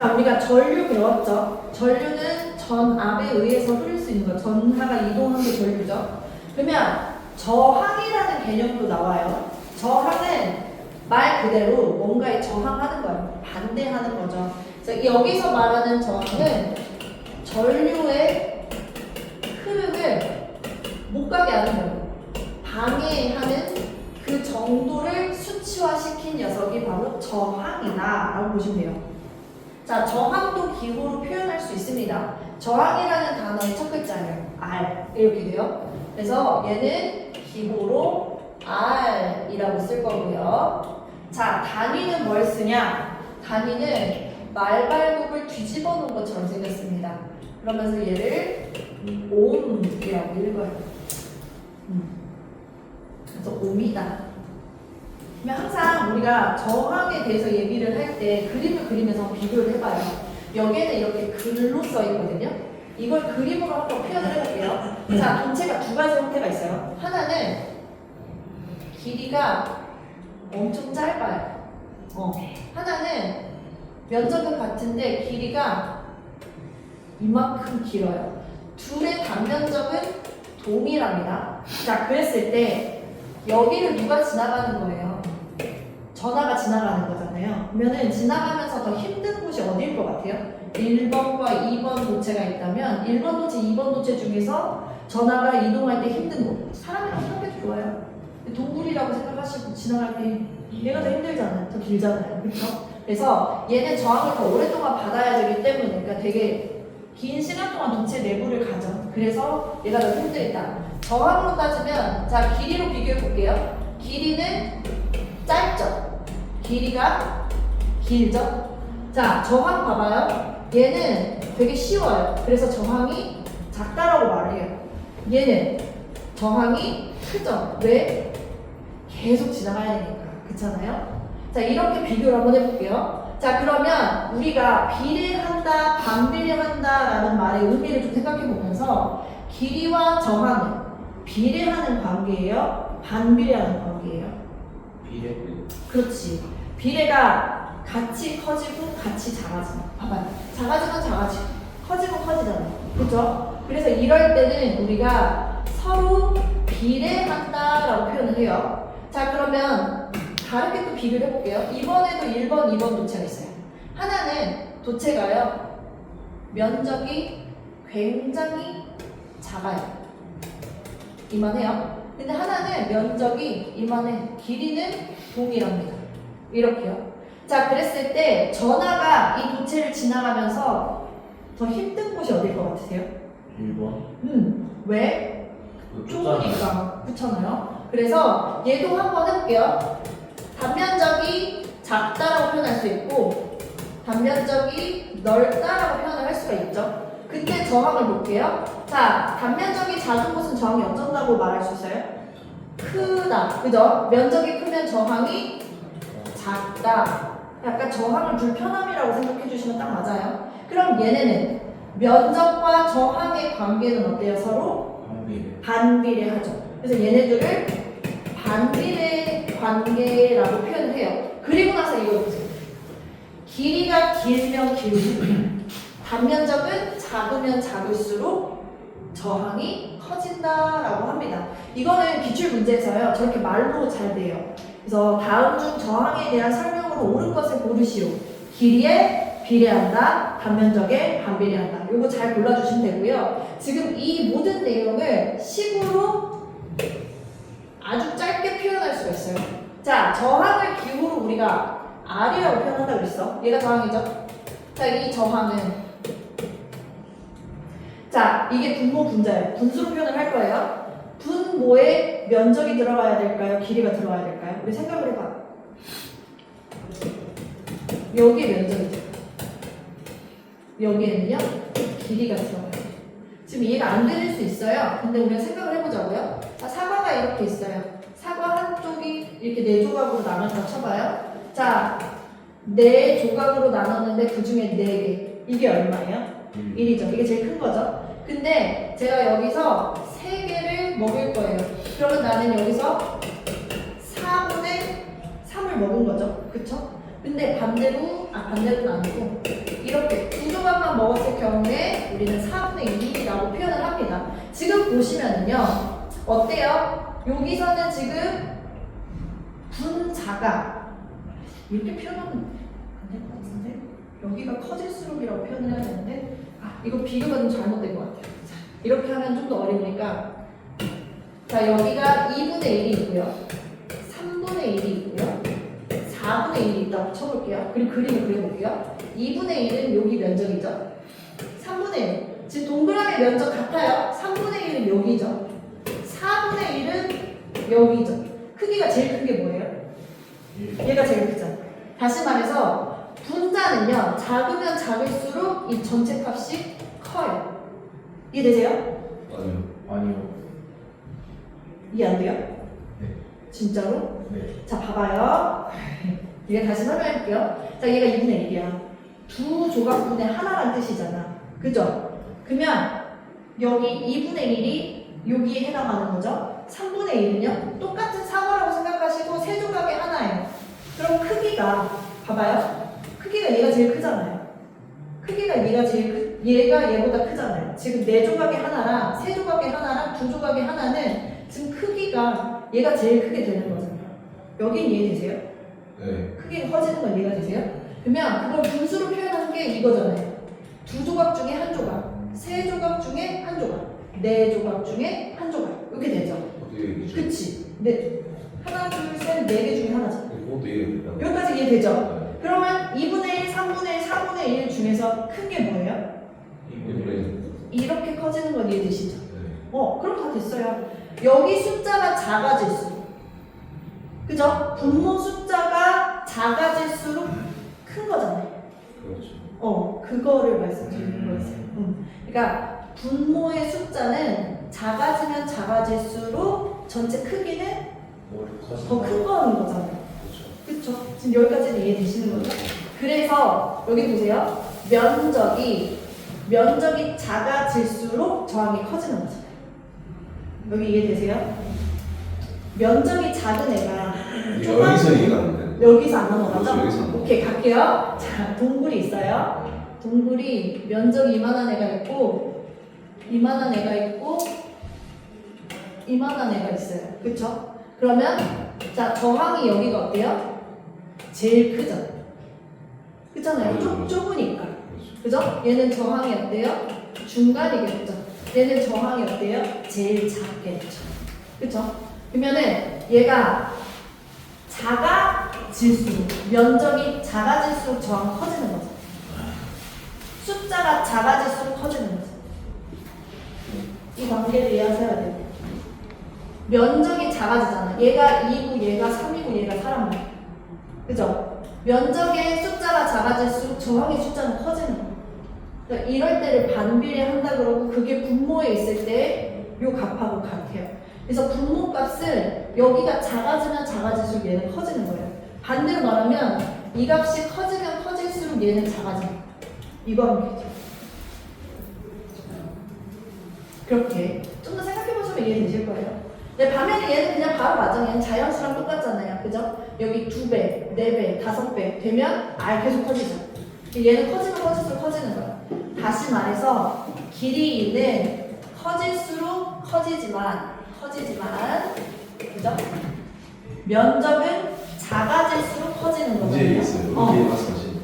우리가 전류 배웠죠? 전류는 전압에 의해서 흐를 수 있는 거. 전하가 이동하는 게 전류죠. 그러면 저항이라는 개념도 나와요. 저항은 말 그대로 뭔가에 저항하는 거예요. 반대하는 거죠. 그래서 여기서 말하는 저항은 전류의 흐름을 못 가게 하는 거예요. 방해하는 그 정도를 수치화시킨 녀석이 바로 저항이다 라고 보시면 돼요. 자, 저항도 기호로 표현할 수 있습니다. 저항이라는 단어의 첫 글자예요. R 이렇게 돼요. 그래서 얘는 기호로 R이라고 쓸 거고요. 자, 단위는 뭘 쓰냐? 단위는 말발굽을 뒤집어 놓은 것처럼 생겼습니다. 그러면서 얘를 옴이라고 읽어요. 그래서 옴이다. 그러면 항상 우리가 저항에 대해서 얘기를 할 때 그림을 그리면서 비교를 해봐요. 여기에는 이렇게 글로 써 있거든요. 이걸 그림으로 한번 표현을 해볼게요. 자, 동체가 두 가지 형태가 있어요. 하나는 길이가 엄청 짧아요. 하나는 면적은 같은데 길이가 이만큼 길어요. 둘의 단면적은 동일합니다. 자, 그랬을 때 여기를 누가 지나가는 거예요? 전하가 지나가는 거잖아요. 그러면은 지나가면서 더 힘든 곳이 어디일 것 같아요? 1번과 2번 도체가 있다면 1번 도체, 2번 도체 중에서 전하가 이동할 때 힘든 곳. 사람이랑 생각해도 좋아요. 동물이라고 생각하시고 지나갈 때 얘가 더 힘들잖아요. 더 길잖아요. 그렇죠? 그래서 얘는 저항을 더 오랫동안 받아야 되기 때문에 그러니까 되게 긴 시간 동안 도체 내부를 가죠. 그래서 얘가 더 힘들다. 저항으로 따지면 자, 길이로 비교해 볼게요. 길이는 짧죠? 길이가 길죠? 자, 저항 봐봐요. 얘는 되게 쉬워요. 그래서 저항이 작다라고 말을 해요. 얘는 저항이 크죠? 왜? 계속 지나가야 되니까. 그렇잖아요? 자, 이렇게 비교를 한번 해볼게요. 자, 그러면 우리가 비례한다, 반비례한다 라는 말의 의미를 좀 생각해 보면서 길이와 저항은 비례하는 관계예요? 반비례하는 관계예요? 비례. 그렇지. 비례가 같이 커지고 같이 작아지는. 봐봐요. 작아지면 작아지고 커지면 커지잖아요. 그렇죠? 그래서 이럴 때는 우리가 서로 비례한다라고 표현을 해요. 자, 그러면 다르게 또 비교를 해볼게요. 이번에도 1번, 2번 도체가 있어요. 하나는 도체가요. 면적이 굉장히 작아요. 이만해요. 근데 하나는 면적이 이만해. 길이는 동일합니다. 이렇게요. 자, 그랬을 때 전하가 이 도체를 지나가면서 더 힘든 곳이 어딜 것 같으세요? 1번. 왜? 좁으니까. 그렇잖아요. 그래서 얘도 한번 해볼게요. 단면적이 작다라고 표현할 수 있고 단면적이 넓다라고 표현을 할 수가 있죠. 그때 저항을 볼게요. 자, 단면적이 작은 곳은 저항이 어쩐다고 말할 수 있어요? 크다. 그죠? 면적이 크면 저항이 작다. 약간 저항을 불편함이라고 생각해 주시면 딱 맞아요. 그럼 얘네는 면적과 저항의 관계는 어때요? 서로? 반비례하죠. 그래서 얘네들을 반비례 관계라고 표현을 해요. 그리고 나서 이거 보세요. 길이가 길면 길수록 단면적은 작으면 작을수록 저항이 커진다라고 합니다. 이거는 기출 문제에서요. 저렇게 말로 잘 돼요. 그래서 다음 중 저항에 대한 설명으로 옳은 것을 고르시오. 길이에 비례한다, 단면적에 반비례한다. 이거 잘 골라주시면 되고요. 지금 이 모든 내용을 식으로 아주 짧게 표현할 수가 있어요. 자, 저항을 기호로 우리가 R이라고 표현한다고 그랬어. 얘가 저항이죠? 자, 이 저항은 자, 이게 분모 분자예요. 분수로 표현을 할 거예요. 분모에 면적이 들어가야 될까요? 길이가 들어가야 될까요? 우리 생각을 해봐. 여기에 면적이 들어가요. 여기에는요, 길이가 들어가요. 지금 이해가 안 되실 수 있어요. 근데 우리가 생각을 해보자고요. 자, 사과가 이렇게 있어요. 사과 한쪽이 이렇게 4조각으로 나눠서 쳐봐요. 자, 4조각으로 나눴는데 그 중에 4개. 이게 얼마예요? 1이죠. 이게 제일 큰 거죠. 근데 제가 여기서 3개를 먹을 거예요. 그러면 나는 여기서 4분의 3을 먹은 거죠. 그쵸? 근데 반대로는 아니고 이렇게 두 조각만 먹었을 경우에 우리는 4분의 2라고 표현을 합니다. 지금 보시면은요, 어때요? 여기서는 지금 분자가 이렇게 표현하면 안 될 것 같은데? 여기가 커질수록이라고 표현을 해야 되는데, 이거 비교가 좀 잘못된 것 같아요. 자, 이렇게 하면 좀 더 어려우니까, 자, 여기가 2분의 1이 있고요, 3분의 1이 있고요, 4분의 1이 있다고 쳐볼게요. 그리고 그림을 그려볼게요. 2분의 1은 여기 면적이죠. 3분의 1. 지금 동그라미 면적 같아요. 3분의 1은 여기죠. 4분의 1은 여기죠. 크기가 제일 큰 게 뭐예요? 얘가 제일 크잖아요. 다시 말해서 분자는요, 작으면 작을수록 이 전체 값이 커요. 이해되세요? 아니요. 아니요. 이해 안 돼요? 네. 진짜로? 네. 자, 봐봐요. 얘가 다시 설명해볼게요. 자, 얘가 2분의 1이야. 두 조각분의 하나란 뜻이잖아. 그죠? 그러면 여기 2분의 1이 여기에 해당하는 거죠. 3분의 1은요, 똑같은 사과라고 생각하시고 세 조각의 하나예요. 그럼 크기가, 봐봐요. 크기가 얘가 제일 크잖아요. 크기가 얘가 얘보다 크잖아요. 지금 네 조각의 하나랑 세 조각의 하나랑 두 조각의 하나는 지금 크기가 얘가 제일 크게 되는 거잖아요. 여긴 이해되세요? 네. 크기가 커지는 건 이해가 되세요? 그러면 그걸 분수로 표현하는 게 이거잖아요. 두 조각 중에 한 조각, 세 조각 중에 한 조각, 네 조각 중에 한 조각. 이렇게 되죠? 어떻게 얘기죠? 그치? 네. 하나, 둘, 셋, 네 개 중에 하나죠. 그것도 이해됩니다. 여기까지 이해되죠? 네. 그러면 2분의 1, 3분의 1, 4분의 1 중에서 큰 게 뭐예요? 2분의 1. 이렇게 커지는 건 이해되시죠? 네. 그럼 다 됐어요. 여기 숫자가 작아질수록, 그죠? 분모 숫자가 작아질수록 큰 거잖아요. 그렇죠. 그거를 말씀드리는 거였어요. 그러니까 분모의 숫자는 작아지면 작아질수록 전체 크기는 더 큰 거는 거잖아요. 그렇죠. 그쵸? 지금 여기까지는 이해되시는 거죠? 그래서 여기 보세요. 면적이 작아질수록 저항이 커지는 거잖아요. 여기 이해되세요? 면적이 작은 애가 여기서 이해가 안 돼. 여기서 안 넘어가죠? 그렇죠, 여기서 안 넘어가죠. 오케이, 갈게요. 자, 동굴이 있어요. 동굴이 면적이 이만한 애가 있고, 이만한 애가 있고, 이만한 애가 있어요. 그쵸? 그러면, 자, 저항이 여기가 어때요? 제일 크죠? 그렇잖아요. 좁으니까. 그죠? 얘는 저항이 어때요? 중간이겠죠? 얘는 저항이 어때요? 제일 작겠죠? 그쵸? 그러면은 얘가 작아질수록, 면적이 작아질수록 저항이 커지는 거죠. 숫자가 작아질수록 커지는 거죠. 이 관계를 이해하셔야 돼요. 면적이 작아지잖아. 얘가 2고 얘가 3이고 얘가 4란 말이야. 그죠? 면적의 숫자가 작아질수록 저항의 숫자는 커지는 거야. 그러니까 이럴 때를 반비례한다 그러고 그게 분모에 있을 때 요 값하고 같아요. 그래서 분모 값을 여기가 작아지면 작아질수록 얘는 커지는 거예요. 반대로 말하면 이 값이 커지면 커질수록 얘는 작아지는 거예요. 이거 하면 되죠. 그렇게 좀 더 생각해보시면 이해되실 거예요. 근데 반면에 얘는 그냥 바로 맞아. 얘는 자연수랑 똑같잖아요. 그죠? 여기 2배, 4배, 5배 되면 계속 커지죠. 얘는 커지면 커질수록 커지는 거예요. 다시 말해서 길이는 커질수록 커지지만 그죠? 면적은 작아질수록 커지는 거죠. 이제 이해했어요. 이렇게 말씀하신.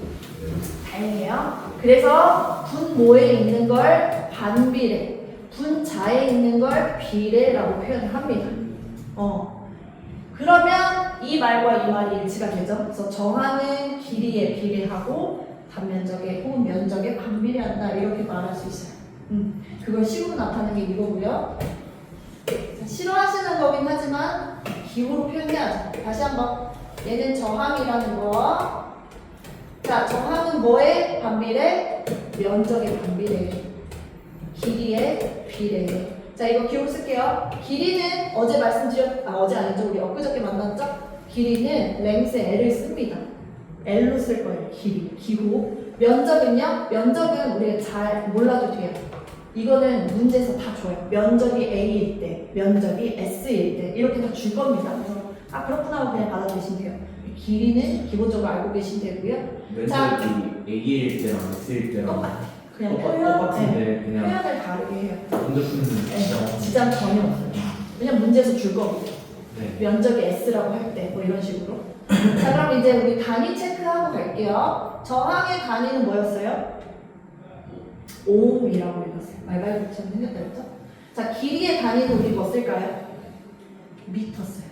다행이에요. 그래서 분모에 있는 걸 반비례, 분자에 있는 걸 비례라고 표현을 합니다. 그러면 이 말과 이 말이 일치가 되죠. 그래서 정하는 길이에 비례하고 단면적에 혹은 면적에 반비례한다 이렇게 말할 수 있어요. 그걸 식으로 나타내는 게 이거고요. 자, 싫어하시는 거긴 하지만 기호로 표현해야죠. 다시 한번 얘는 저항이라는 거. 자, 저항은 뭐에 반비례? 면적에 반비례. 길이에 비례. 자, 이거 기호 쓸게요. 길이는 어제 어제 아니죠? 우리 엊그저께 만났죠? 길이는 랭스 L을 씁니다. L로 쓸 거예요. 기호. 면적은요? 면적은 우리가 잘 몰라도 돼요. 이거는 문제에서 다 줘요. 면적이 A일 때, 면적이 S일 때 이렇게 다 줄 겁니다. 그래서 그렇구나 하고 그냥 받아들이시면 돼요. 길이는 기본적으로 알고 계시면 되고요. 자. 면적이 A일 때랑 S일 때랑 똑같아. 그냥 똑같은데 네, 그냥 표현을 다르게 해요. 먼저 푸는 네, 지장 전혀 없어요. 그냥 문제에서 줄 거거든요. 네. 면적이 S라고 할 때 뭐 이런 식으로. 자, 그럼 이제 우리 단위 체크하고 갈게요. 저항의 단위는 뭐였어요? 오음이라고 읽었어요. 말발굽처럼 생겼다 했죠? 자, 길이의 단위는 우리 뭐 쓸까요? 미터 써요.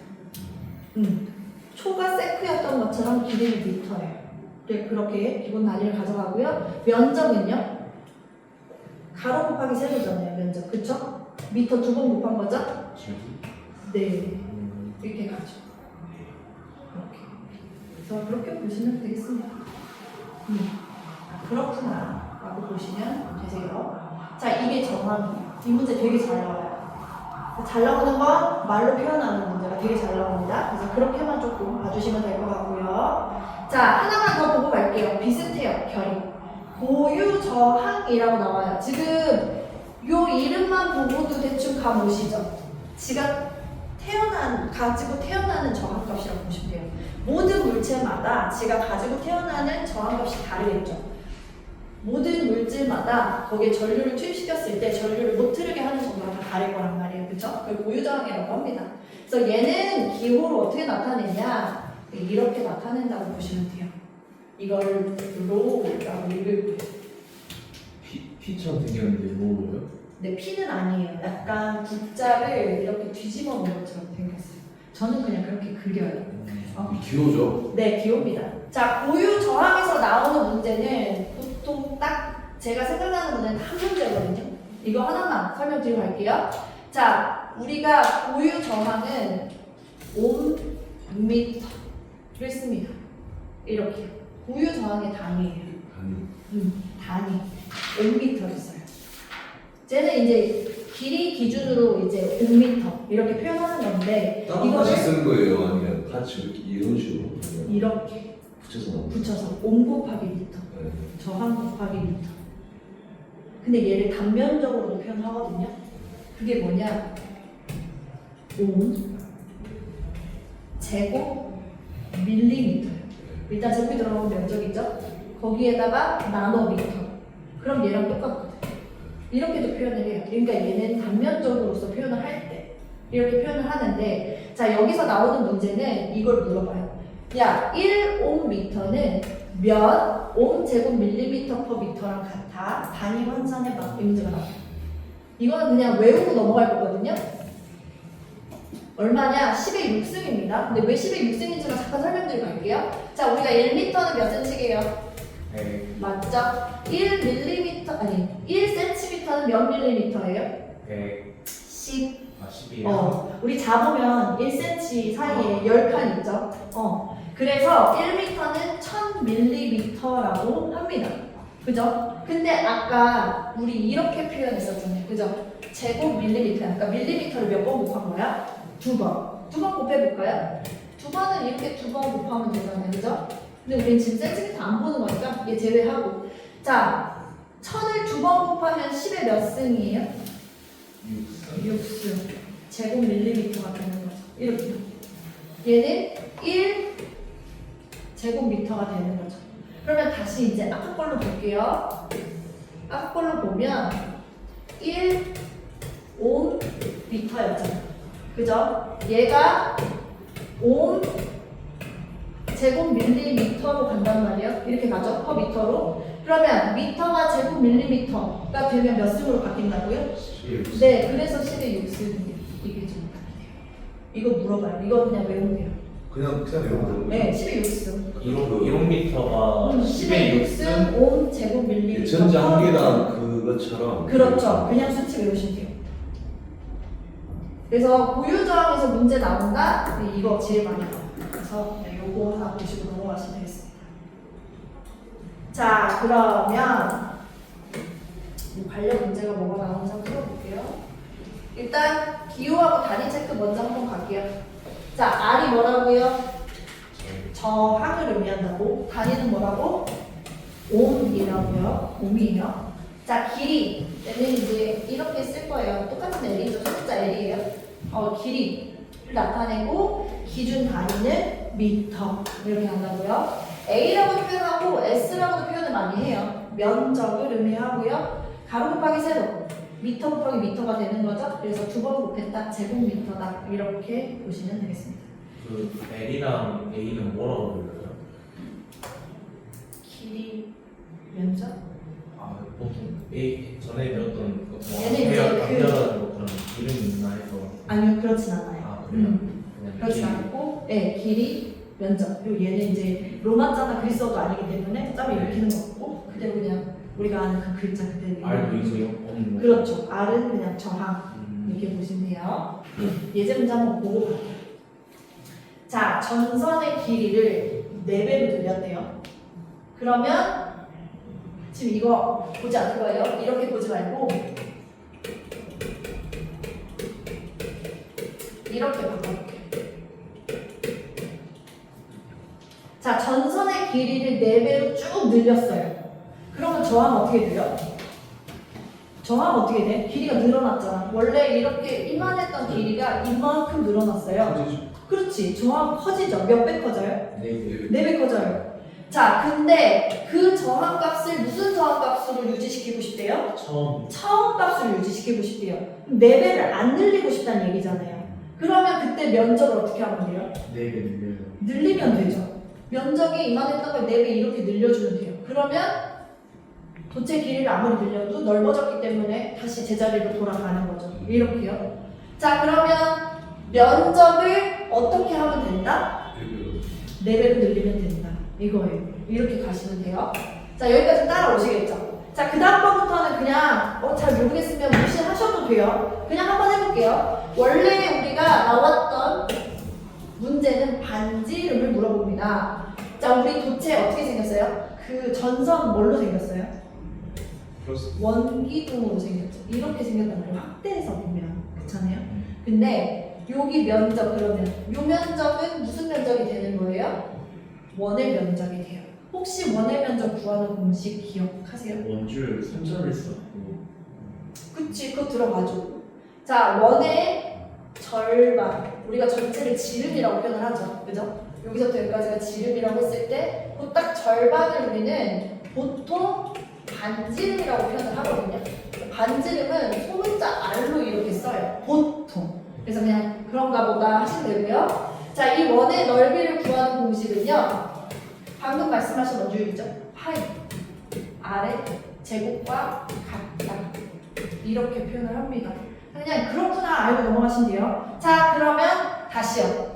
초가 세크였던 것처럼 길이는 미터예요. 네, 그렇게 기본 단위를 가져가고요. 면적은요? 가로 곱하기 세로잖아요, 면적. 그쵸? 미터 두 번 곱한 거죠? 네. 이렇게 가죠. 이렇게. 그래서 그렇게 보시면 되겠습니다. 그렇구나. 라고 보시면 되세요. 자, 이게 정확이에요. 이 문제 되게 잘 나와요. 잘 나오는 건 말로 표현하는 문제가 되게 잘 나옵니다. 그래서 그렇게만 조금 봐주시면 될 것 같고요. 자, 하나만 더 보고 갈게요. 비슷해요, 결이. 고유저항이라고 나와요. 지금 요 이름만 보고도 대충 감 오시죠? 지가 가지고 태어나는 저항값이라고 보시면 돼요. 모든 물체마다 지가 가지고 태어나는 저항값이 다르겠죠. 모든 물질마다 거기에 전류를 투입시켰을 때 전류를 못 흐르게 하는 정도가 다 다를 거란 말이에요. 그쵸? 그걸 고유저항이라고 합니다. 그래서 얘는 기호로 어떻게 나타내냐? 이렇게 나타낸다고 보시면 돼요. 이걸 로라고 읽을 거예요. P처럼 생겼는데 뭐예요? 네, P는 아니에요. 약간 국자를 이렇게 뒤집어 놓은 것처럼 생겼어요. 저는 그냥 그렇게 그려요. 이 기호죠. 네, 기호입니다. 자, 고유 저항에서 나오는 문제는 보통 딱 제가 생각나는 문제는 한 문제거든요. 이거 하나만 설명드리고 갈게요. 자, 우리가 고유 저항은 옴미터를 씁니다. 이렇게. 고유 저항의 단위예요. 단위. 옴미터를 써요. 쟤는 이제 길이 기준으로 이제 5m 이렇게 표현하는 건데 따로같이 쓰는 거예요? 아니면 같이 이런 식으로? 아니면 이렇게 붙여서 나오는 붙여서 옴 곱하기 미터, 네. 저항 곱하기 미터. 근데 얘를 단면적으로도 표현하거든요. 그게 뭐냐? 옴 제곱 밀리미터예요. 일단 제곱이 들어가면 면적이죠. 거기에다가 나노미터. 그럼 얘랑 똑같거든요. 이렇게도 표현을 해요. 그러니까 얘는 단면적으로서 표현을 할 때 이렇게 표현을 하는데, 자, 여기서 나오는 문제는 이걸 물어봐요. 야, 1옴미터는 몇 옴제곱 밀리미터 퍼 미터랑 같아? 단위 환산해봐. 이 문제가 나와요. 이거는 그냥 외우고 넘어갈 거거든요. 얼마냐? 10의 6승입니다. 근데 왜 10의 6승인지만 잠깐 설명드리고 갈게요. 자, 우리가 1m는 몇 cm게요? 맞죠? 1mm, 아니 1cm는 몇 밀리미터예요? 10. 10이에요? 우리 잡으면 1cm 사이에 10칸 있죠? 그래서 1m는 1000mm라고 합니다. 그죠? 근데 아까 우리 이렇게 표현했었잖아요. 그죠? 제곱 밀리미터. 그러니까 밀리미터를 몇 번 곱한 거야? 2번. 2번 곱해볼까요? 2번은 이렇게 2번 곱하면 되잖아요. 그죠? 근데 우리는 지금 센티미터 안 보는 거니까 얘 제외하고. 자, 1000을 2번 곱하면 10의 몇 승이에요? 6승. 제곱 밀리미터가 되는 거죠. 이렇게. 얘는 1 제곱미터가 되는 거죠. 그러면 다시 이제 아까 걸로 볼게요. 아까 걸로 보면 1 옴미터였잖아요. 그죠? 얘가 옴 제곱 밀리미터로 간단 말이에요. 이렇게 가죠? 퍼 미터로. 그러면 미터가 제곱 밀리미터가 되면 몇 승으로 바뀐다고요? 네, 그래서 10의 6승이 이게 좀 같아요. 이거 물어봐요. 이거 그냥 외우면 돼요. 그냥 외우는 네, 10의 6승. 1옴미터가 10의 6승 5 제곱 밀리미터. 전지 한 개당 그것처럼. 그렇죠. 그냥 수치 외우시면 돼요. 그래서 고유저항에서 문제 나온다? 네, 이거 제일 많이 나와요. 그래서 네, 요거 하나 보시고 넘어가시면 되겠습니다. 자, 그러면 이 관련 문제가 뭐가 나오는지 한번 풀어볼게요. 일단 기호하고 단위 체크 먼저 한번 갈게요. 자, R이 뭐라고요? 저항을 의미한다고. 단위는 뭐라고? 옴이라고요. 옴이에요. 자, 길이. 얘는 이제 이렇게 쓸 거예요. 똑같은 L이죠. 숫자 L이에요. 길이를 나타내고 기준 단위는 미터 이렇게 한다고요. A라고 표현하고 S라고도 표현을 많이 해요. 면적을 의미하고요. 가로 곱하기 세로 미터 곱하기 미터가 되는 거죠. 그래서 두 번 곱했다 제곱미터다 이렇게 보시면 되겠습니다. 그 L이랑 A는 뭐라고 불러요? 길이 면적? 아 보통 A 전에 배웠던 뭐 얘는 이제 감별하는 거 그런 이름이 있나 해서. 아니요 그렇진 않아요. 아 그래요? 그냥 그렇진 않고 네 길이 면적 그리고 얘는 이제 로마자나 그리스어도 아니기 때문에 짬을 일으키는 거 없고 그대로 그냥 우리가 아는 그 글자 그대로 알고 있어요? 없는 거. 그렇죠. R은 그냥 저항 이렇게 보시면 돼요. 예제 문제 한번 보고 갈게요. 자, 전선의 길이를 4배로 늘렸대요. 그러면 지금 이거 보지 않을 거예요. 이렇게 보지 말고 이렇게 바꿔볼게요. 자, 전선의 길이를 4배로 쭉 늘렸어요. 그러면 저항은 어떻게 돼요? 저항은 어떻게 돼? 길이가 늘어났잖아. 원래 이렇게 이만했던 길이가 이만큼 늘어났어요. 커지죠. 그렇지. 저항 커지죠. 몇 배 커져요? 네. 4배 커져요. 자, 근데 그 저항 값을 무슨 저항 값으로 유지시키고 싶대요? 처음 값을 유지시키고 싶대요. 4배를 안 늘리고 싶다는 얘기잖아요. 그러면 그때 면적을 어떻게 하면 돼요? 4배 늘려요. 늘리면 되죠. 면적이 이만했던 걸 4배 이렇게 늘려주면 돼요. 그러면 도체 길이를 아무리 늘려도 넓어졌기 때문에 다시 제자리로 돌아가는 거죠. 이렇게요. 자, 그러면 면적을 어떻게 하면 된다? 4배로 늘리면 된다. 이거예요. 이렇게 가시면 돼요. 자, 여기까지 따라오시겠죠? 자, 그 다음번부터는 그냥 잘 모르겠으면 무시하셔도 돼요. 그냥 한번 해볼게요. 원래 우리가 나왔던 문제는 반지름을 물어봅니다. 자, 우리 도체 어떻게 생겼어요? 그 전선 뭘로 생겼어요? 원기둥으로 생겼죠. 이렇게 생겼단 말이에요. 확대해서 보면 그렇잖아요. 근데 여기 면적 그러면 이 면적은 무슨 면적이 되는 거예요? 원의 면적이 돼요. 혹시 원의 면적 구하는 공식 기억하세요? 원줄 3점을 썼고. 그치, 그거 들어가죠. 자, 원의 절반 우리가 전체를 지름이라고 표현을 하죠. 그죠? 여기서부터 여기까지가 지름이라고 했을 때 그 딱 절반을 우리는 보통 반지름이라고 표현을 하거든요. 반지름은 소문자 R로 이렇게 써요. 보통. 그래서 그냥 그런가 보다 하시면 되고요. 자, 이 원의 넓이를 구하는 공식은요. 방금 말씀하신 원주율이죠. 파이. R의 제곱과 같다. 이렇게 표현을 합니다. 그냥 그렇구나 알고 넘어가시면 돼요. 자, 그러면 다시요.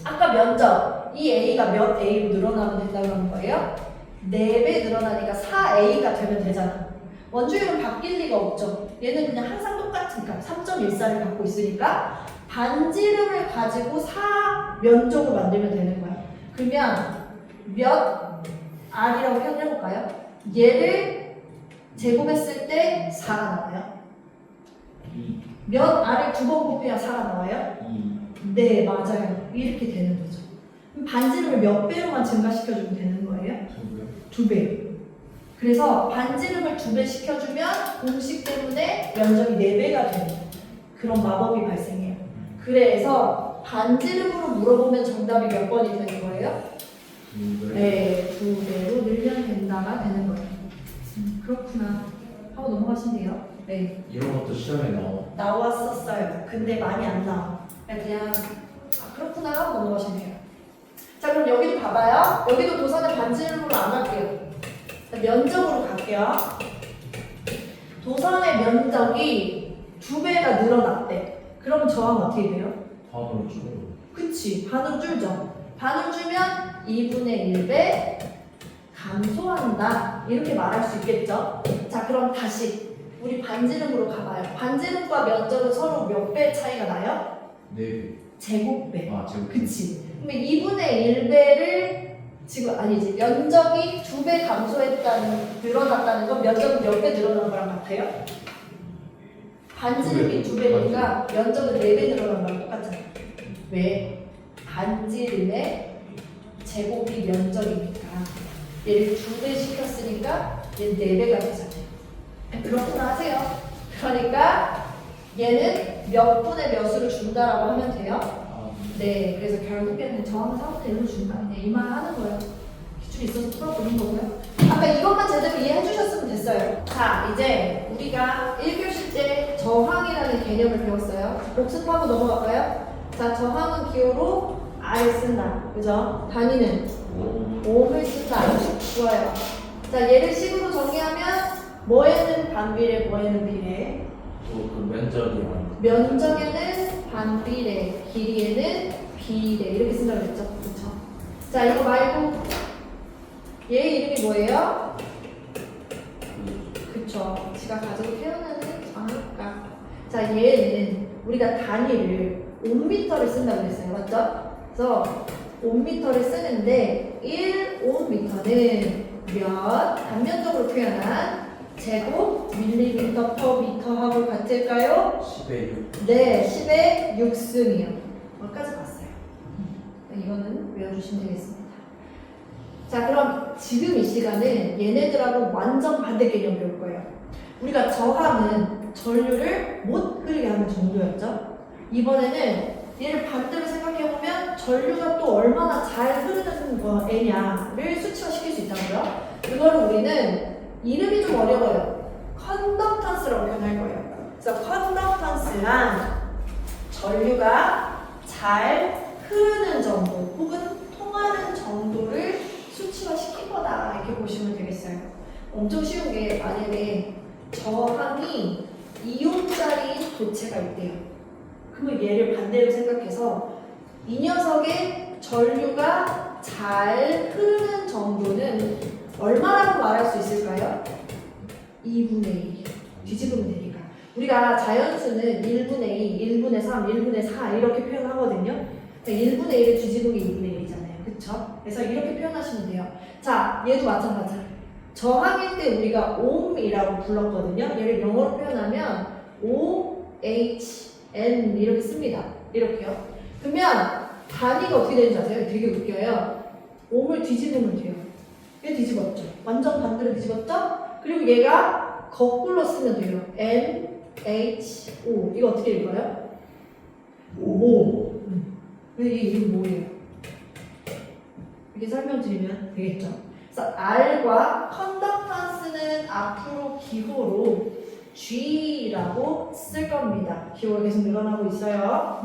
아까 면적, 이 A가 몇 A로 늘어나면 된다고 하는 거예요? 4배 늘어나니까 4A가 되면 되잖아. 원주율은 바뀔 리가 없죠. 얘는 그냥 항상 똑같으니까 3.14를 갖고 있으니까 반지름을 가지고 4 면적을 만들면 되는 거야. 그러면 몇 R이라고 표현해볼까요? 얘를 제곱했을 때 4가 나와요. 몇 R을 2번 곱해야 4가 나와요? 네, 맞아요. 이렇게 되는 거죠. 그럼 반지름을 몇 배로만 증가시켜주면 되는 거예요? 2배. 그래서 반지름을 2배 시켜주면 공식 때문에 면적이 4배가 되는 그런 마법이 발생해요. 그래서 반지름으로 물어보면 정답이 몇 번이 되는 거예요? 네, 2배로 늘면 된다가 되는 거예요. 그렇구나 하고 넘어가시면 돼요. 네. 이런 것도 시험에 나왔었어요. 근데 많이 안 나와. 그냥 그렇구나 하고 넘어가시면 돼요. 자, 그럼 여기도 봐봐요. 여기도 도선의 반지름으로 안 할게요. 면적으로 갈게요. 도선의 면적이 2배가 늘어났대. 그러면 저항은 어떻게 돼요? 반으로 줄어요. 그치, 반으로 줄죠. 반으로 줄면 2분의 1배 감소한다. 이렇게 말할 수 있겠죠? 자, 그럼 다시 우리 반지름으로 가봐요. 반지름과 면적은 서로 몇 배 차이가 나요? 4배. 제곱배. 아, 제곱. 그치. 그러면 2분의 1배를 지금 아니지. 면적이 2배 늘어났다는 건 면적은 몇 배 늘어난 거랑 같아요? 반지름이 2배니까 면적은 4배 늘어난 거랑 똑같잖아. 왜? 반지름의 제곱이 면적이니까 얘를 2배 시켰으니까 얘는 4배가 되잖아요. 그렇구나 하세요. 그러니까 얘는 몇 분의 몇으로 준다라고 하면 돼요? 네, 그래서 결국에는 저항 사분의 1로 준다. 그냥 이 말 하는 거예요. 기출이 있어서 풀어보는 거고요. 아까 이것만 제대로 이해해 주셨으면 됐어요. 자, 이제 우리가 1교시 때 저항이라는 개념을 배웠어요. 복습하고 넘어갈까요? 자, 저항은 기호로 R을 쓴다. 그죠? 단위는 옴을 쓴다. 좋아요. 자, 얘를 식으로 정리하면 뭐에는 반비례, 뭐에는 비례. 또그 면적이랑 면적에는 반비례, 길이에는 비례 이렇게 쓴다고 그랬죠? 그렇죠? 자, 이거 말고 얘 이름이 뭐예요? 그쵸? 지가 가지고 태어나는 장학가. 자, 얘는 우리가 단위를 5m를 쓴다고 그랬어요. 맞죠? 그래서 5m를 쓰는데 1옴미터는 몇 단면적으로 표현한 제곱 밀리미터 퍼 미터하고 같을까요? 10의 6. 네, 10의 6승이요. 여기까지 봤어요. 이거는 외워주시면 되겠습니다. 자, 그럼 지금 이 시간은 얘네들하고 완전 반대 개념 배울 거예요. 우리가 저항은 전류를 못 흐르게 하는 정도였죠? 이번에는 얘를 반대로 생각해보면 전류가 또 얼마나 잘 흐르는 애냐를 수치화시킬 수 있다고요. 이거를 우리는 이름이 좀 어려워요. 컨덕턴스라고 표현할 거예요. 그래서 컨덕턴스란 전류가 잘 흐르는 정도 혹은 통하는 정도를 수치화시킨 거다 이렇게 보시면 되겠어요. 엄청 쉬운 게 만약에 저항이 2옴짜리 도체가 있대요. 그러면 얘를 반대로 생각해서 이 녀석의 전류가 잘 흐르는 정도는 얼마라고 말할 수 있을까요? 2분의 1. 뒤집으면 되니까. 우리가 자연수는 1분의 2, 1분의 3, 1분의 4 이렇게 표현하거든요. 1분의 1을 뒤집은 게 2분의 1이잖아요. 그쵸? 그래서 이렇게 표현하시면 돼요. 자, 얘도 마찬가지야. 저항일 때 우리가 옴이라고 불렀거든요. 얘를 영어로 표현하면 OHN 이렇게 씁니다. 이렇게요. 그러면 단위가 어떻게 되는지 아세요? 되게 웃겨요. 옴을 뒤집으면 돼요. 얘 뒤집었죠? 완전 반대로 뒤집었죠? 그리고 얘가 거꾸로 쓰면 돼요. NHO 이거 어떻게 읽어요? 오. 근데 이게 이름 뭐예요? 이렇게 설명드리면 되겠죠? 그래서 R과 컨덕턴스는 앞으로 기호로 G라고 쓸 겁니다. 기호가 계속 늘어나고 있어요.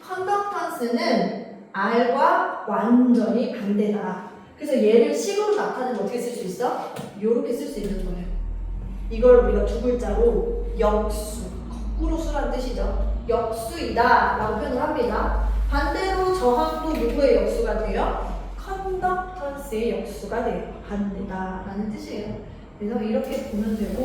컨덕턴스는 R과 완전히 반대다. 그래서 얘를 식으로 나타내면 어떻게 쓸 수 있어? 이렇게 쓸 수 있는 거예요. 이걸 우리가 두 글자로 역수, 거꾸로 수란 뜻이죠. 역수이다 라고 표현을 합니다. 반대로 저항도 누구의 역수가 돼요? 컨덕턴스의 역수가 돼요. 반대다 라는 뜻이에요. 그래서 이렇게 보면 되고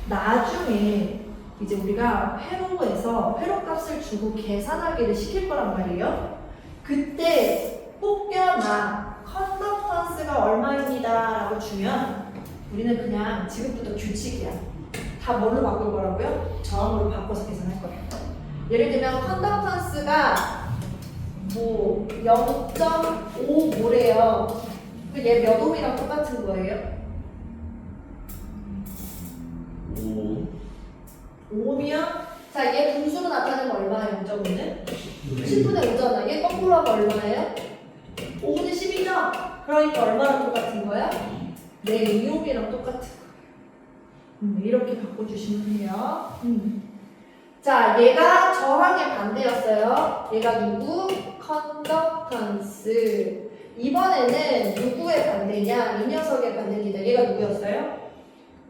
나중에 이제 우리가 회로에서 회로값을 주고 계산하기를 시킬 거란 말이에요. 그때 뽑겨나 컨덕턴스가 얼마입니다 라고 주면 우리는 그냥 지금부터 규칙이야. 다 뭘로 바꿀 거라고요? 저항으로 바꿔서 계산할 거예요. 예를 들면 컨덕턴스가 뭐 0.5모래요. 얘 몇 옴이랑 똑같은 거예요? 5옴이요? 자, 얘 분수로 나타내면 얼마예요? 0.5는? 10분의 5잖아. 얘 거꾸로 하면 얼마예요? 5분의 10이죠? 그러니까 얼마랑 똑같은 거야? 네, 2옴이랑 똑같은 거예요. 이렇게 바꿔주시면 돼요. 자, 얘가 저항의 반대였어요. 얘가 누구? 컨덕턴스. 이번에는 누구의 반대냐? 이 녀석의 반대입니다. 얘가 누구였어요?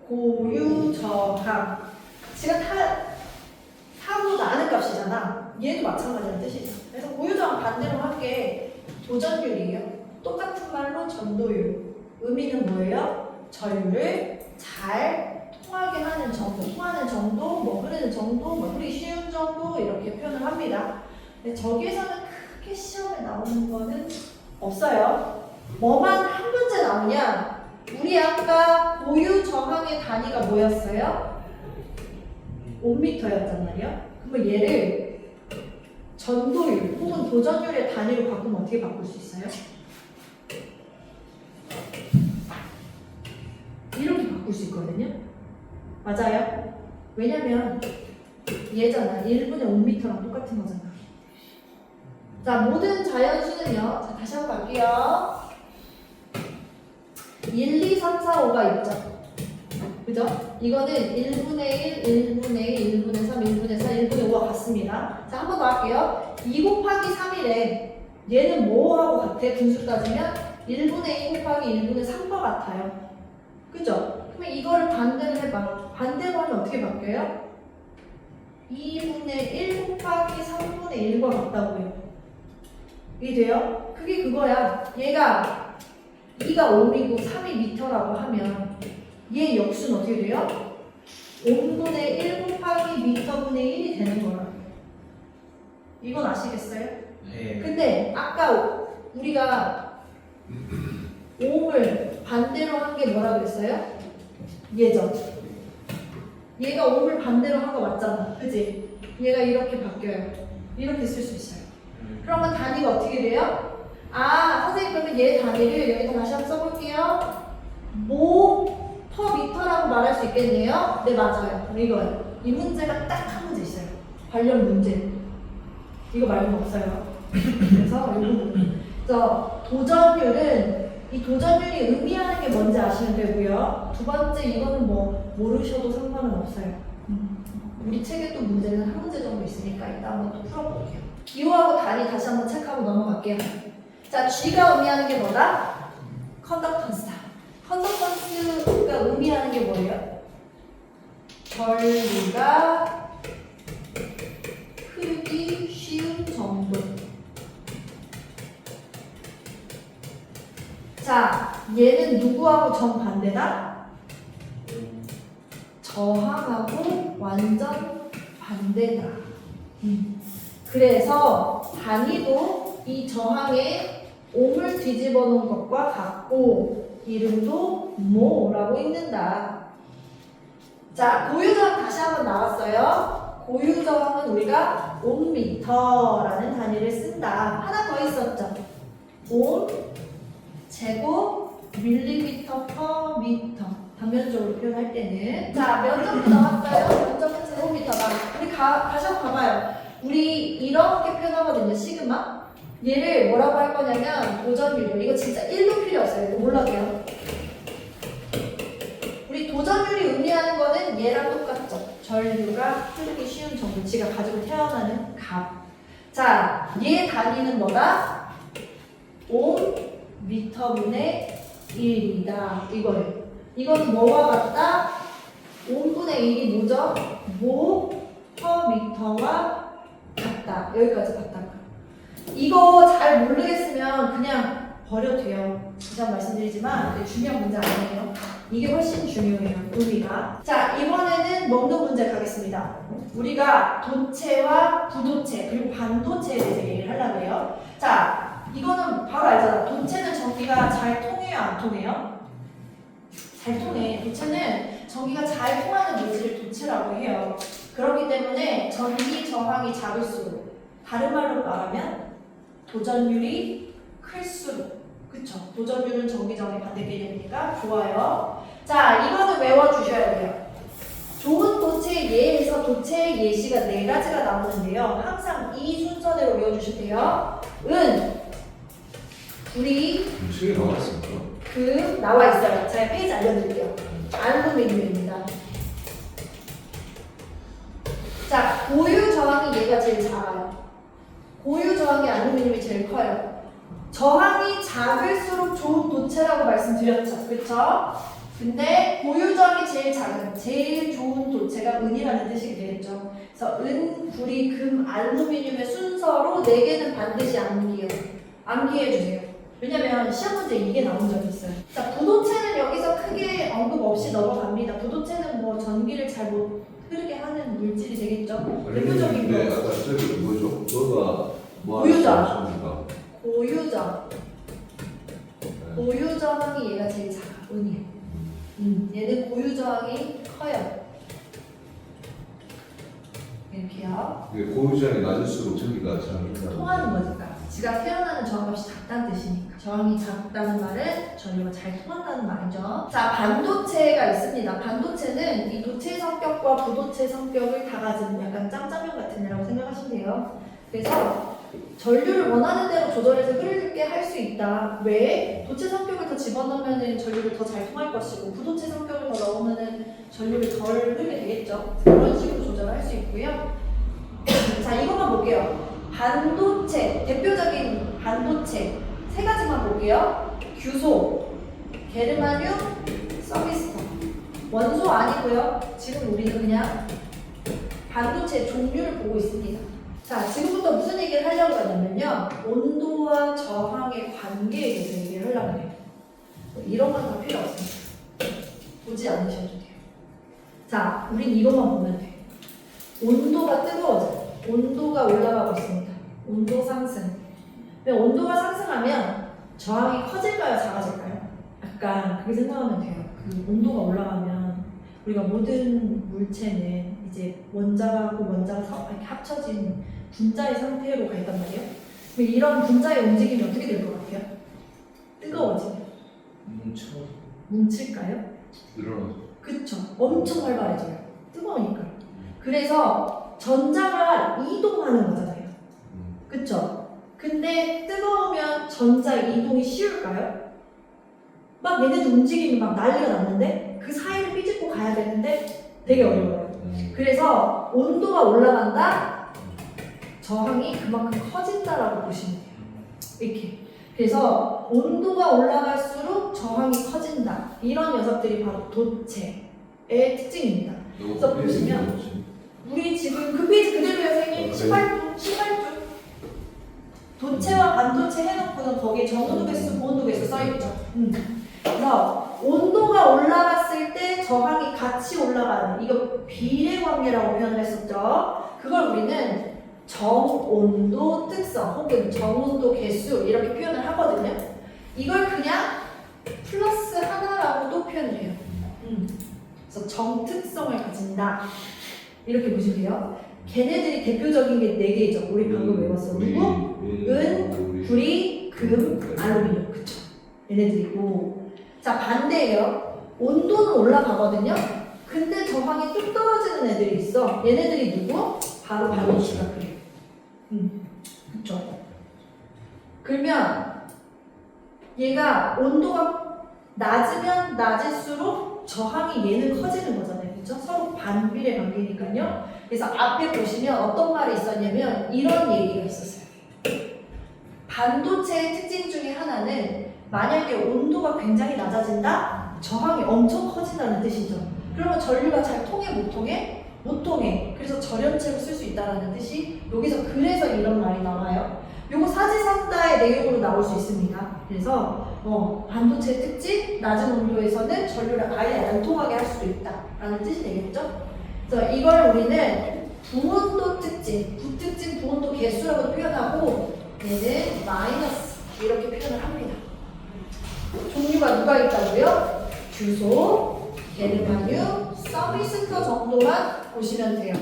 고유저항. 지금 타고 나는 값이잖아. 얘도 마찬가지라는 뜻이죠. 그래서 고유저항 반대로 한 게 도전율이에요. 똑같은 말로 전도율. 의미는 뭐예요? 전류를 잘 통하게 하는 정도, 통하는 정도, 뭐 흐르는 정도, 뭐 흐르기 쉬운 정도 이렇게 표현을 합니다. 근데 저기에서는 크게 시험에 나오는 거는 없어요. 뭐만 한 문제 나오냐? 우리 아까 고유 저항의 단위가 뭐였어요? 5m였단 말이야. 그러면 얘를 전도율 혹은 도전율의 단위로 바꾸면 어떻게 바꿀 수 있어요? 이렇게 바꿀 수 있거든요. 맞아요? 왜냐면 얘잖아. 1분의 5m랑 똑같은 거잖아. 자, 모든 자연수는요. 자, 다시 한번 갈게요. 1, 2, 3, 4, 5가 있죠. 그죠? 이거는 1분의 1, 1분의 1, 1분의 3, 1분의 4, 1분의 5가 같습니다. 자, 한 번 더 할게요. 2 곱하기 3이래. 얘는 뭐하고 같아? 분수 따지면 1분의 2 곱하기 1분의 3과 같아요. 그죠? 그러면 이거를 반대로 해봐. 반대로 하면 어떻게 바뀌어요? 2분의 1 곱하기 3분의 1과 같다고요. 이해돼요? 그게 그거야. 얘가 2가 5이고 3이 미터라고 하면 얘 역수는 어떻게 돼요? 5분의 1 곱하기 미터분의 1이 되는 거야. 이건 아시겠어요? 네. 근데 아까 우리가 옴을 반대로 한 게 뭐라 그랬어요? 얘죠. 얘가 옴을 반대로 한 거 맞잖아. 그지? 얘가 이렇게 바뀌어요. 이렇게 쓸 수 있어요. 그러면 단위가 어떻게 돼요? 아, 선생님 그러면 얘 단위를 여기다 다시 한번 써볼게요. 모 퍼 미터라고 말할 수 있겠네요. 네, 맞아요. 이거예요. 이 문제가 딱 한 문제 있어요. 관련 문제. 이거 말고는 없어요. 그래서 그래서 도전율은 이 도전율이 의미하는 게 뭔지 아시면 되고요. 두 번째 이거는 뭐 모르셔도 상관은 없어요. 우리 책에 또 문제는 한 문제 정도 있으니까 이따 한번 또 풀어볼게요. 이거하고 단위 다시 한번 체크하고 넘어갈게요. 자, G가 의미하는 게 뭐다? 컨덕턴스다. 컨덕턴스가 의미하는 게 뭐예요? 전류가 흐르기 쉬운 정도. 자, 얘는 누구하고 정반대다? 저항하고 완전 반대다. 그래서 단위도 이 저항에 옴을 뒤집어 놓은 것과 같고 이름도 모라고 읽는다. 자, 고유저항 다시 한번 나왔어요. 고유저항은 우리가 옴미터라는 단위를 쓴다. 하나 더 있었죠. 옴 제곱 밀리미터 퍼 미터. 단면적으로 표현할 때는. 자, 면적도 나왔어요. 면적은 제곱미터다. 우리 다시 한번 봐봐요. 우리 이렇게 표현하거든요. 시그마. 얘를 뭐라고 할 거냐면 도전율. 이거 진짜 1도 필요 없어요. 이거 몰라도요. 우리 도전율이 의미하는 거는 얘랑 똑같죠. 전류가 흐르기 쉬운 정도. 지가 가지고 태어나는 값. 자, 얘 단위는 뭐다? 옴 미터분의 1이다. 이거예요. 이건 뭐와 같다? 5분의 1이 뭐죠? 모 퍼 미터와 같다. 여기까지 같다. 이거 잘 모르겠으면 그냥 버려도 돼요. 다시 한번 말씀드리지만 중요한 문제 아니에요. 이게 훨씬 중요해요. 의미가. 자, 이번에는 먹는 문제 가겠습니다. 우리가 도체와 부도체 그리고 반도체에 대해서 얘기를 하려고 해요. 자, 이거는 바로 알잖아. 도체는 전기가 잘 통해요? 안 통해요? 잘 통해. 도체는 전기가 잘 통하는 물질을 도체라고 해요. 그렇기 때문에 전기 저항이 작을수록, 다른 말로 말하면 도전율이 클수록, 그쵸? 도전율은 전기 저항의 반대 개념이니까 좋아요. 자, 이거는 외워주셔야 돼요. 좋은 도체의 예에서 도체의 예시가 4가지가 나오는데요. 항상 이 순서대로 외워주실게요. 우리 책에 나왔습니까? 나와 있어요. 제가 페이지 알려드릴게요. 알루미늄입니다. 자, 고유 저항이 얘가 제일 작아요. 고유 저항이 알루미늄이 제일 커요. 저항이 작을수록 좋은 도체라고 말씀드렸죠. 그쵸? 근데 고유 저항이 제일 작은, 제일 좋은 도체가 은이라는 뜻이 되겠죠. 그래서 은, 구리, 금, 알루미늄의 순서로 4개는 반드시 암기해주세요. 왜냐면 시험 문제 이게 나온 적이 있어요. 자, 부도체는 여기서 크게 언급 없이 넘어갑니다. 부도체는 뭐 전기를 잘 못 흐르게 하는 물질이 되겠죠. 대표적인 네, 거. 아까 저기 뭐죠? 너가 뭐 고유저항. 하십니까? 고유저항. 네. 고유저항이 얘가 제일 작아. 은이에요. 얘는 고유저항이 커요. 이렇게요. 이게 고유저항이 낮을수록 전기가 잘 흐른다는 통하는 거니까. 지가 태어나는 저항값이 작다는 뜻이니까. 저항이 작다는 말은 전류가 잘 통한다는 말이죠. 자, 반도체가 있습니다. 반도체는 이 도체 성격과 부도체 성격을 다 가진 약간 짬짜면 같은 애라고 생각하시면 돼요. 그래서 전류를 원하는 대로 조절해서 흐르게 할 수 있다. 왜? 도체 성격을 더 집어넣으면 전류를 더 잘 통할 것이고 부도체 성격을 더 넣으면 전류를 덜 흐르게 되겠죠. 그런 식으로 조절할 수 있고요. 자, 이것만 볼게요. 반도체, 대표적인 반도체 세 가지만 볼게요. 규소, 게르마늄, 서비스톤. 원소 아니고요. 지금 우리는 그냥 반도체 종류를 보고 있습니다. 자, 지금부터 무슨 얘기를 하려고 하냐면요. 온도와 저항의 관계에 대해서 얘기를 하려고 해요. 이런 건 다 필요 없습니다. 보지 않으셔도 돼요. 자, 우린 이것만 보면 돼. 온도가 뜨거워져요. 온도가 올라가고 있습니다. 온도 상승. 근데 온도가 상승하면 저항이 커질까요? 작아질까요? 약간 그렇게 생각하면 돼요. 그 온도가 올라가면 우리가 모든 물체는 이제 원자하고 원자가 이렇게 합쳐진 분자의 상태로 가 있단 말이에요. 그럼 이런 분자의 움직임이 어떻게 될 것 같아요? 뜨거워지면 뭉칠까요? 늘어나죠. 그쵸. 엄청 활발해져요. 뜨거우니까. 그래서 전자가 이동하는 거잖아요. 그쵸? 근데 뜨거우면 전자 이동이 쉬울까요? 막 얘네들 움직임이 막 난리가 났는데 그 사이를 삐집고 가야 되는데 되게 어려워요. 그래서 온도가 올라간다? 저항이 그만큼 커진다라고 보시면 돼요. 이렇게. 그래서 온도가 올라갈수록 저항이 커진다. 이런 녀석들이 바로 도체의 특징입니다. 그래서 보시면 우리 지금 그 페이지 그대로요, 선생님. 18조. 도체와 반도체 해놓고는 거기에 정온도 개수, 고온도 개수 써있죠. 그래서 온도가 올라갔을 때 저항이 같이 올라가는, 이거 비례 관계라고 표현을 했었죠. 그걸 우리는 정온도 특성 혹은 정온도 개수 이렇게 표현을 하거든요. 이걸 그냥 플러스 하나라고도 표현을 해요. 그래서 정특성을 가진다. 이렇게 보시면 돼요. 걔네들이 대표적인 게 4개죠. 우리 방금 외웠어. 누구? 은, 구리, 금, 알루미늄. 그쵸? 얘네들이고. 자, 반대예요. 온도는 올라가거든요. 근데 저항이 뚝 떨어지는 애들이 있어. 얘네들이 누구? 바로 반도체가 그래요. 그쵸? 그러면 얘가 온도가 낮으면 낮을수록 저항이 얘는 커지는 거잖아요. 그쵸? 서로 반비례 관계니까요. 그래서 앞에 보시면 어떤 말이 있었냐면 이런 얘기가 있었어요. 반도체의 특징 중에 하나는 만약에 온도가 굉장히 낮아진다? 저항이 엄청 커진다는 뜻이죠. 그러면 전류가 잘 통해 못 통해? 못 통해. 그래서 절연체로 쓸 수 있다는 뜻이 여기서 그래서 이런 말이 나와요. 요거 사지선다의 내용으로 나올 수 있습니다. 그래서 반도체의 특징, 낮은 온도에서는 전류를 아예 안 통하게 할 수도 있다라는 뜻이 되겠죠. 그래서 이걸 우리는 부온도 특징, 부특징 부온도 개수라고 표현하고 얘는 마이너스 이렇게 표현을 합니다. 종류가 누가 있다고요? 규소, 게르마늄, 서비스터 정도만 보시면 돼요.